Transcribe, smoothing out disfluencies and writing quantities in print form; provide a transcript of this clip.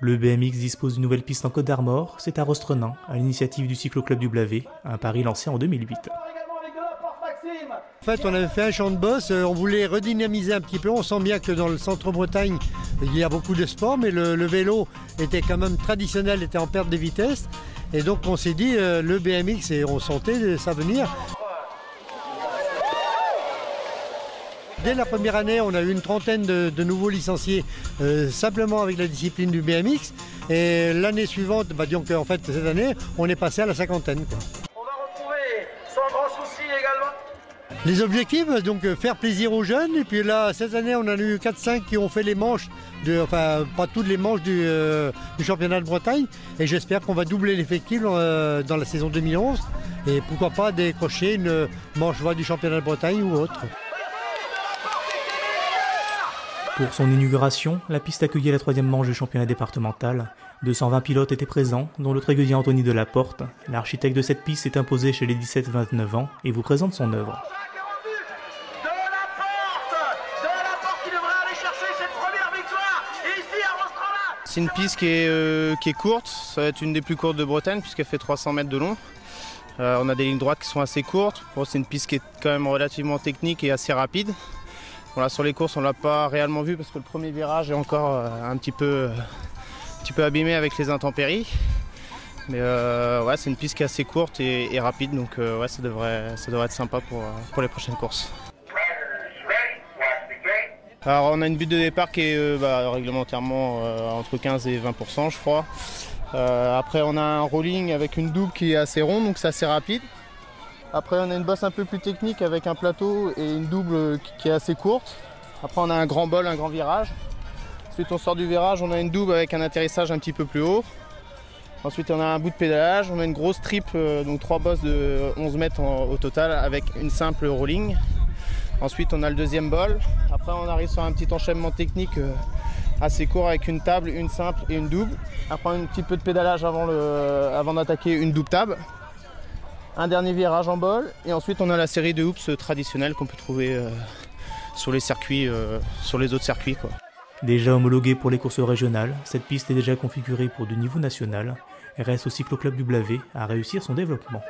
Le BMX dispose d'une nouvelle piste en Côte d'Armor, c'est à Rostrenain, à l'initiative du cyclo-club du Blavet, un pari lancé en 2008. En fait, on avait fait un champ de bosse, on voulait redynamiser un petit peu. On sent bien que dans le centre-Bretagne, il y a beaucoup de sport, mais le vélo était quand même traditionnel, était en perte de vitesse. Et donc on s'est dit, le BMX, et on sentait ça venir. Dès la première année, on a eu une trentaine de nouveaux licenciés, simplement avec la discipline du BMX. Et l'année suivante, donc en fait cette année, on est passé à la cinquantaine, quoi. On va retrouver sans grand souci également. Les objectifs, donc faire plaisir aux jeunes. Et puis là, cette année, on en a eu 4-5 qui ont fait les manches, enfin pas toutes les manches du championnat de Bretagne. Et j'espère qu'on va doubler l'effectif dans la saison 2011. Et pourquoi pas décrocher une manche du championnat de Bretagne ou autre. Pour son inauguration, la piste accueillait la 3e manche du championnat départemental. 220 pilotes étaient présents, dont le tréguier Anthony Delaporte. L'architecte de cette piste s'est imposé chez les 17-29 ans et vous présente son œuvre. Delaporte qui devrait aller chercher cette première victoire ici à Rostrenain. C'est une piste qui est courte, ça va être une des plus courtes de Bretagne puisqu'elle fait 300 mètres de long. On a des lignes droites qui sont assez courtes. Bon, c'est une piste qui est quand même relativement technique et assez rapide. Voilà, sur les courses, on ne l'a pas réellement vu parce que le premier virage est encore un petit peu abîmé avec les intempéries. Mais ouais, c'est une piste qui est assez courte et rapide, donc ouais, ça devrait être sympa pour les prochaines courses. Alors on a une butte de départ qui est réglementairement entre 15 et 20%, je crois. Après on a un rolling avec une double qui est assez ronde, donc c'est assez rapide. Après on a une bosse un peu plus technique avec un plateau et une double qui est assez courte. Après on a un grand bol, un grand virage. Ensuite on sort du virage, on a une double avec un atterrissage un petit peu plus haut. Ensuite on a un bout de pédalage, on a une grosse trip, donc 3 bosses de 11 mètres au total avec une simple rolling. Ensuite on a le deuxième bol. Après on arrive sur un petit enchaînement technique assez court avec une table, une simple et une double. Après un petit peu de pédalage avant d'attaquer une double table. Un dernier virage en bol et ensuite on a la série de hoops traditionnelle qu'on peut trouver sur les circuits, sur les autres circuits, quoi. Déjà homologuée pour les courses régionales, cette piste est déjà configurée pour du niveau national et reste au cyclo-club du Blavet à réussir son développement.